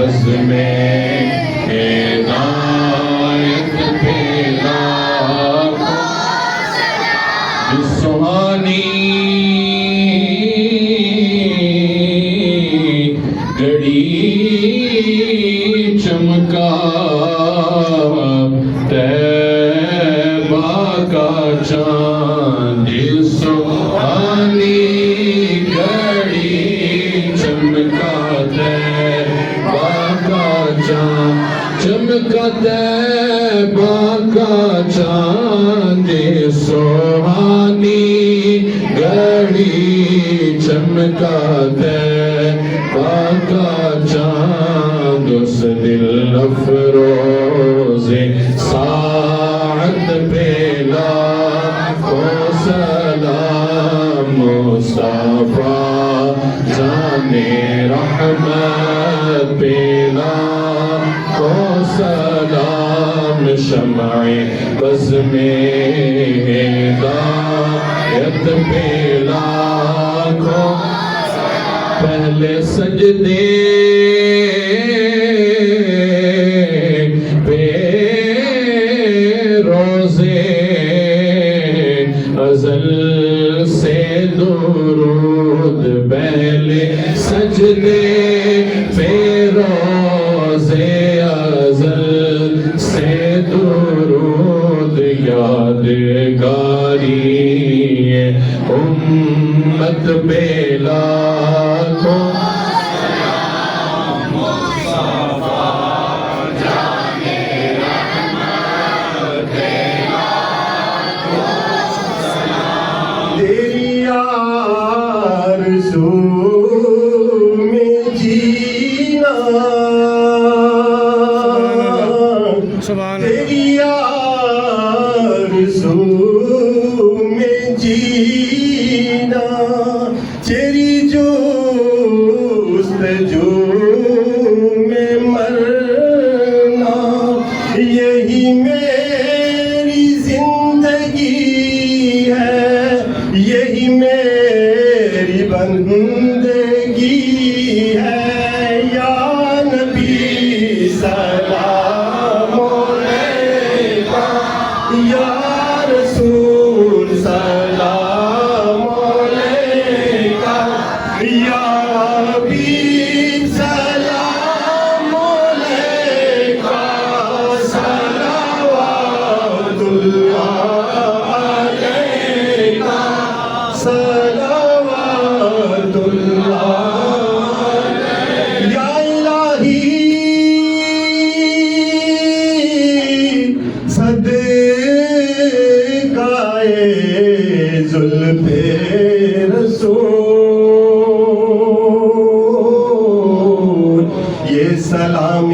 بز میں ہدایت پہ لاکھوں سلام سہانی گھڑی چمکا طیبہ کا چاند سہانی گھڑی چمکا طیبہ کا چاند چمکا طیبہ کا چاند سہانی گھڑی چمکا طیبہ کا چاند اس دل افروز ساعت پہ لاکھوں سلام مصطفیٰ جان رحمت پہ لاکھوں سلام شمع بز میں ہدایت پہ لاکھوں پہلے سجدے پہ روزے ازل سے درود پہلے سجدے پہ روزے ازل سے درود یادگاری امت پہ لاکھوں سلام مصطفیٰ جان رحمت پہ لاکھوں سلام تیری آرزو میں جینا تیری آرزو میں جینا تیری جستجو میں مرنا یہی میری زندگی ہے یہی میری بندگی ہے یا نبی سلام علیکہ یا رسول سلام علیکہ یا حبیب سلام علیکہ صلوات اللہ علیکہ صلوات اللہ یا الہی صدقہ زلف رسول یہ سلام